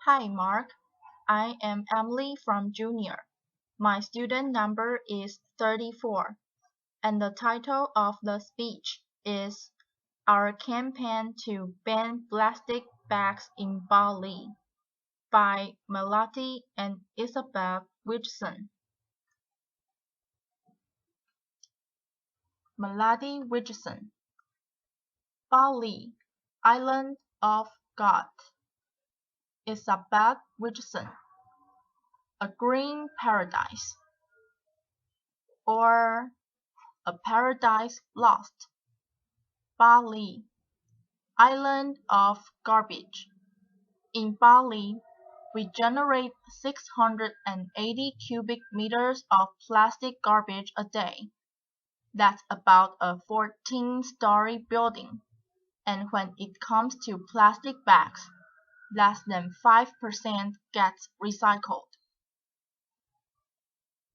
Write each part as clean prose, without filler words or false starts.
Hi Mark, I am Emily from Junior. My student number is 34, and the title of the speech is Our Campaign to Ban Plastic Bags in Bali by Melati and Isabel Wilson. Melati Wilson. Bali, Island of God. Isabel Wilson. A Green Paradise. Or A Paradise Lost. Bali, Island of Garbage. In Bali, we generate 680 cubic meters of plastic garbage a day. That's about a 14-story building. And when it comes to plastic bags, less than 5% gets recycled.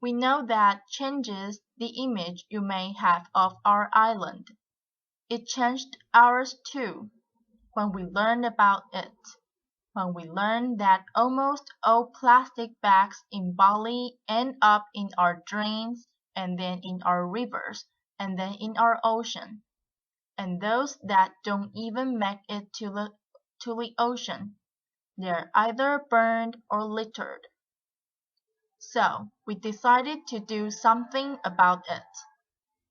We know that changes the image you may have of our island. It changed ours too, when we learned about it. When we learned that almost all plastic bags in Bali end up in our drains and then in our rivers and then in our ocean. And those that don't even make it to the ocean, they're either burned or littered. So we decided to do something about it.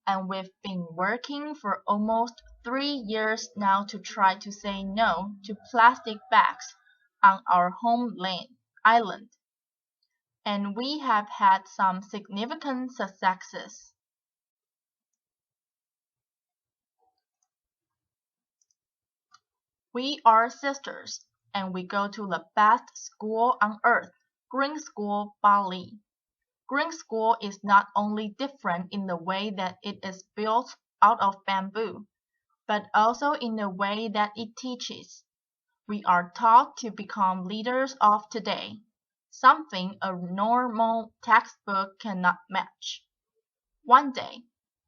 And we've been working for almost 3 years now to try to say no to plastic bags on our island. And we have had some significant successes. We are sisters, and we go to the best school on earth, Green School Bali. Green School is not only different in the way that it is built out of bamboo, but also in the way that it teaches. We are taught to become leaders of today, something a normal textbook cannot match. One day,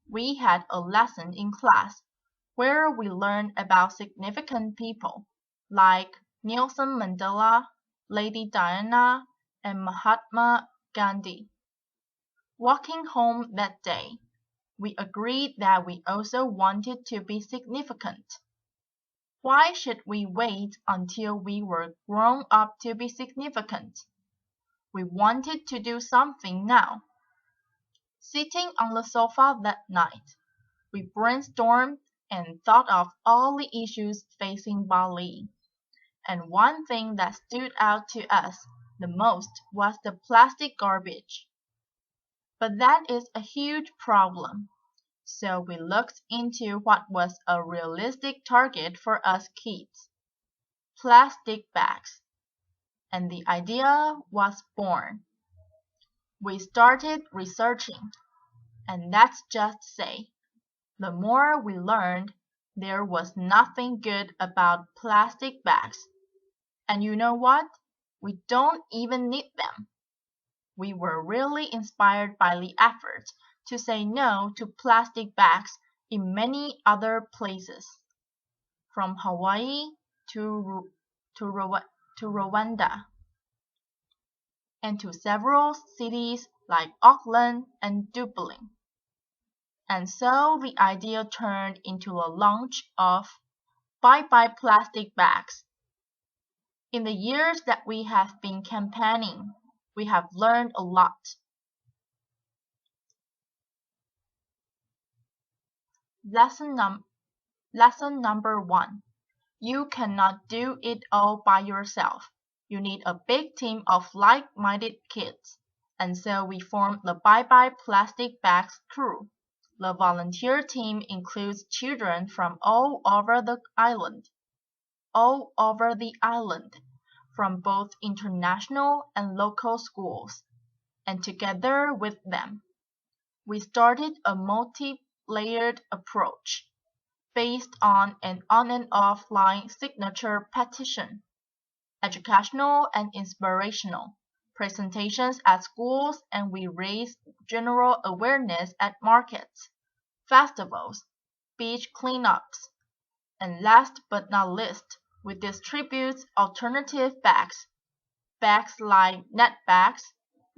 we had a lesson in class where we learned about significant people like Nelson Mandela, Lady Diana, and Mahatma Gandhi. Walking home that day, we agreed that we also wanted to be significant. Why should we wait until we were grown up to be significant? We wanted to do something now. Sitting on the sofa that night, we brainstormed and thought of all the issues facing Bali. And one thing that stood out to us the most was the plastic garbage. But that is a huge problem. So we looked into what was a realistic target for us kids: plastic bags. And the idea was born. We started researching, and let's just say, the more we learned, there was nothing good about plastic bags. And you know what? We don't even need them. We were really inspired by the effort to say no to plastic bags in many other places, from Hawaii to Rwanda, and to several cities like Auckland and Dublin. And so the idea turned into a launch of Bye Bye Plastic Bags. In the years that we have been campaigning, we have learned a lot. Lesson number 1. You cannot do it all by yourself. You need a big team of like-minded kids. And so we formed the Bye Bye Plastic Bags crew. The volunteer team includes children from all over the island, from both international and local schools. And together with them, we started a multi-layered approach based on an on and offline signature petition, educational and inspirational, presentations at schools, and we raised general awareness at markets, festivals, beach cleanups, and last but not least, we distribute alternative bags bags like net bags,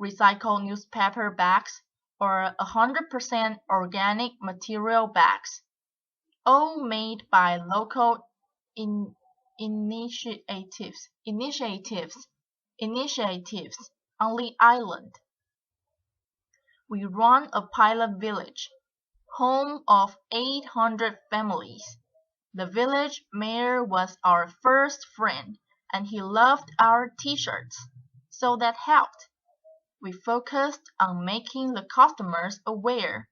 recycled newspaper bags, or 100% organic material bags, all made by local initiatives on the island. We run a pilot village, home of 800 families. The village mayor was our first friend, and he loved our t-shirts, so that helped. We focused on making the customers aware,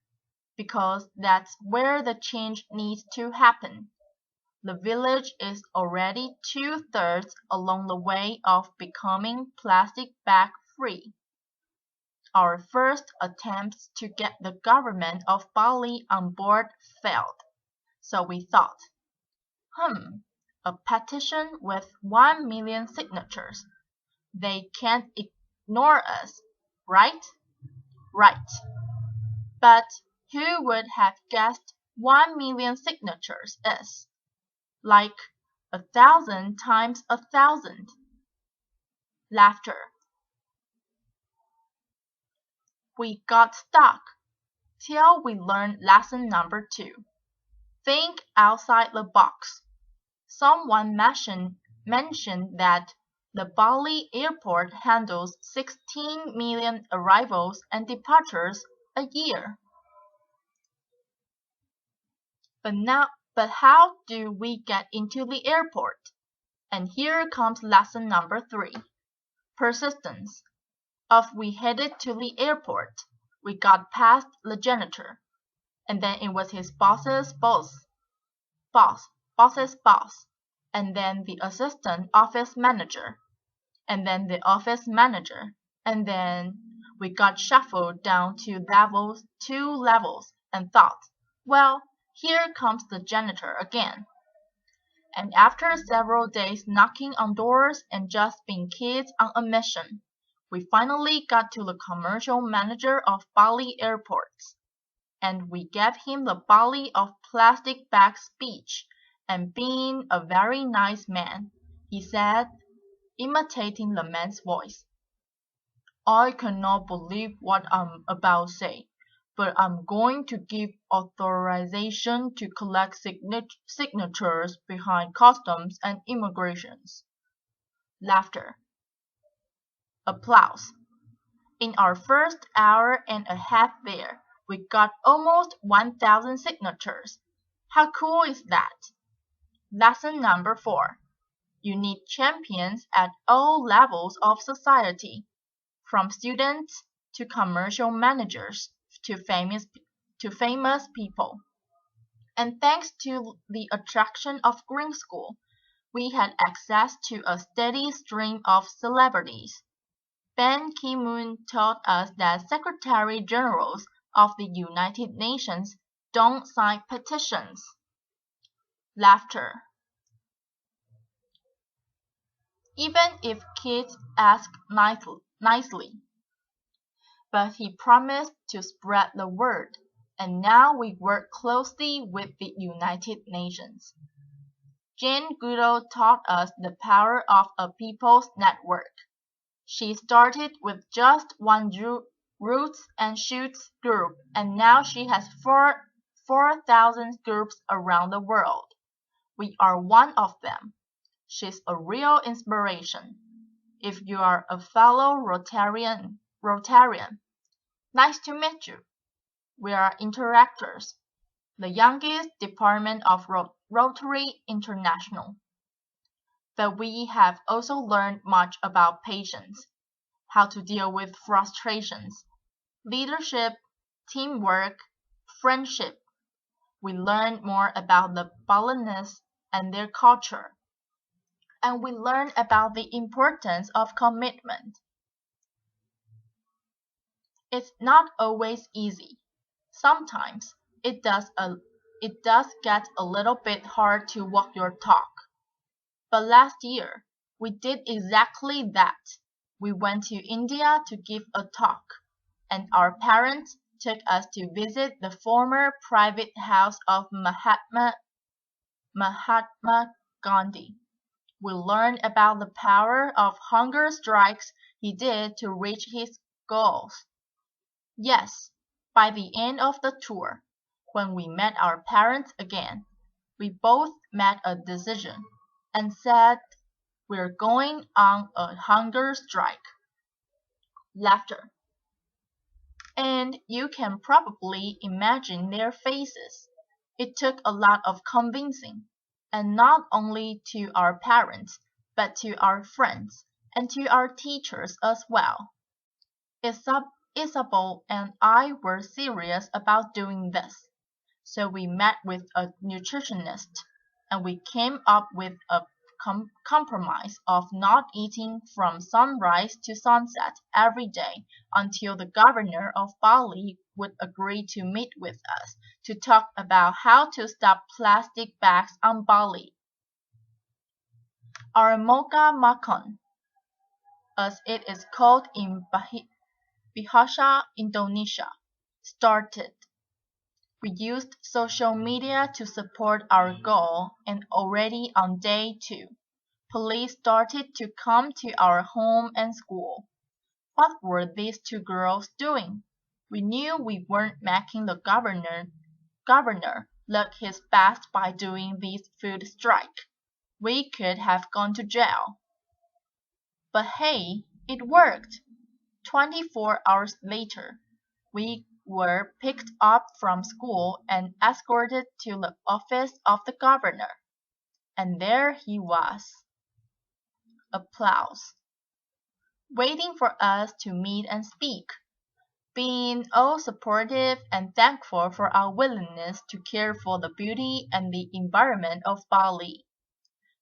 because that's where the change needs to happen. The village is already 2/3 along the way of becoming plastic bag free. Our first attempts to get the government of Bali on board failed, so we thought, a petition with 1 million signatures. They can't ignore us, right? Right. But who would have guessed 1 million signatures is? Like 1,000 times 1,000. Laughter. We got stuck till we learned lesson number 2. Think outside the box. Someone mentioned that the Bali airport handles 16 million arrivals and departures a year. But how do we get into the airport? And here comes lesson number 3. Persistence. Off we headed to the airport. We got past the janitor, and then it was his boss's boss, and then the assistant office manager, and then the office manager, and then we got shuffled down 2 levels and thought, well, here comes the janitor again. And after several days knocking on doors and just being kids on a mission, we finally got to the commercial manager of Bali airports, and we gave him the Bali of plastic bag speech, and being a very nice man, he said, imitating the man's voice, I cannot believe what I'm about to say, but I'm going to give authorization to collect signatures behind customs and immigrations. Laughter. Applause. In our first hour and a half there, we got almost 1,000 signatures. How cool is that? Lesson number 4. You need champions at all levels of society, from students to commercial managers to famous people. And thanks to the attraction of Green School, we had access to a steady stream of celebrities. Ban Ki-moon told us that Secretary Generals of the United Nations don't sign petitions. Laughter. Even if kids ask nicely. But he promised to spread the word, and now we work closely with the United Nations. Jane Goodall taught us the power of a people's network. She started with just one roots and shoots group, and now she has 4,000 groups around the world. We are one of them. She's a real inspiration. If you are a fellow Rotarian, nice to meet you. We are interactors, the youngest department of Rotary International. But we have also learned much about patience, how to deal with frustrations, leadership, teamwork, friendship. We learned more about the Balinese and their culture. And we learned about the importance of commitment. It's not always easy. Sometimes it does get a little bit hard to walk your talk. But last year, we did exactly that. We went to India to give a talk, and our parents took us to visit the former private house of Mahatma Gandhi. We learned about the power of hunger strikes he did to reach his goals. Yes, by the end of the tour, when we met our parents again, we both made a decision and said we're going on a hunger strike. Laughter. And you can probably imagine their faces. It took a lot of convincing, and not only to our parents, but to our friends and to our teachers as well. Isabel and I were serious about doing this, so we met with a nutritionist, and we came up with a compromise of not eating from sunrise to sunset every day until the governor of Bali would agree to meet with us to talk about how to stop plastic bags on Bali. Our mocha makan, as it is called in Bahasa Indonesia, started. We used social media to support our goal, and already on day 2, police started to come to our home and school. What were these 2 girls doing? We knew we weren't making the governor look his best by doing this food strike. We could have gone to jail. But hey, it worked! 24 hours later, we were picked up from school and escorted to the office of the governor. And there he was. Applause. Waiting for us to meet and speak, being all supportive and thankful for our willingness to care for the beauty and the environment of Bali.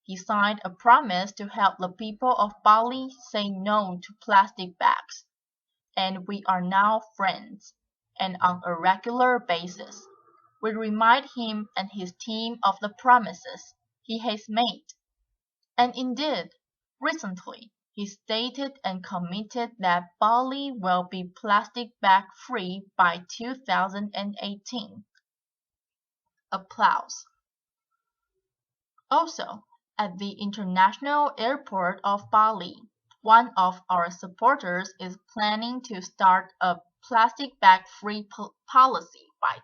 He signed a promise to help the people of Bali say no to plastic bags. And we are now friends, and on a regular basis, we remind him and his team of the promises he has made. And indeed, recently, he stated and committed that Bali will be plastic bag free by 2018. Applause. Also, at the International Airport of Bali, one of our supporters is planning to start a plastic bag-free policy by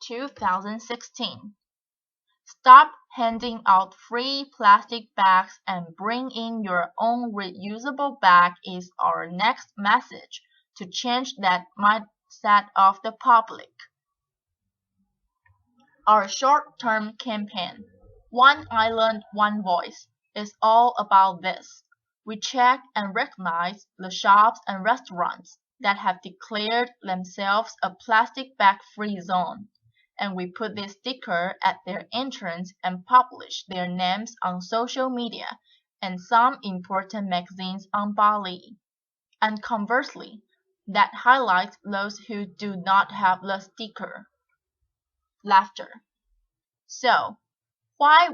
2016. Stop handing out free plastic bags and bring in your own reusable bag is our next message to change that mindset of the public. Our short-term campaign, One Island, One Voice, is all about this. We check and recognize the shops and restaurants that have declared themselves a plastic bag-free zone, and we put this sticker at their entrance and publish their names on social media and some important magazines on Bali. And conversely, that highlights those who do not have the sticker. Laughter. So, why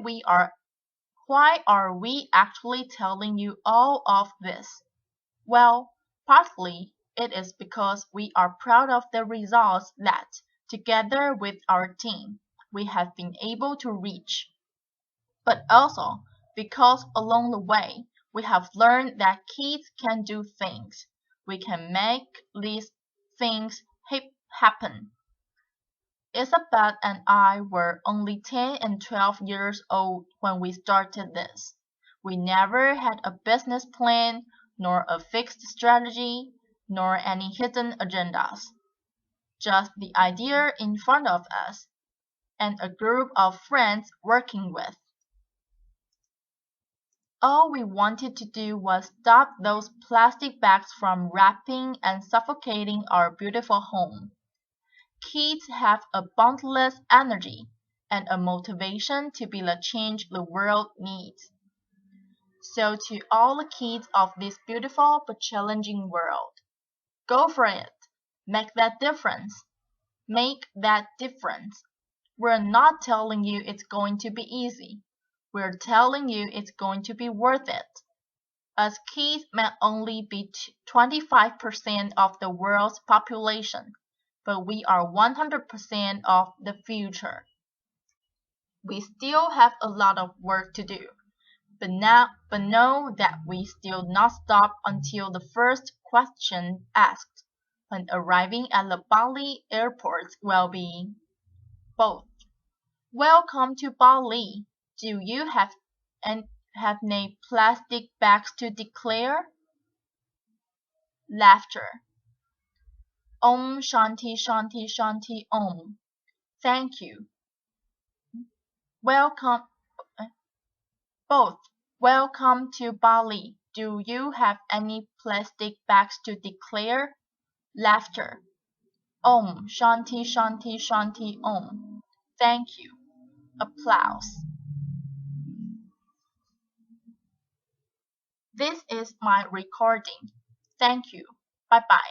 are we actually telling you all of this? Well, partly it is because we are proud of the results that, together with our team, we have been able to reach. But also because along the way, we have learned that kids can do things. We can make these things happen. Isabel and I were only 10 and 12 years old when we started this. We never had a business plan, nor a fixed strategy, nor any hidden agendas. Just the idea in front of us, and a group of friends working with. All we wanted to do was stop those plastic bags from wrapping and suffocating our beautiful home. Kids have a boundless energy and a motivation to be the change the world needs. So to all the kids of this beautiful but challenging world, go for it. Make that difference. Make that difference. We're not telling you it's going to be easy. We're telling you it's going to be worth it. As kids may only be 25% of the world's population, but we are 100% of the future. We still have a lot of work to do, But know that we still not stop until the first question asked when arriving at the Bali airport will be both. Welcome to Bali. Do you have any plastic bags to declare? Laughter. Om Shanti Shanti Shanti Om. Thank you. Welcome. Both. Welcome to Bali. Do you have any plastic bags to declare? Laughter. Om Shanti Shanti Shanti Om. Thank you. Applause. This is my recording. Thank you. Bye bye.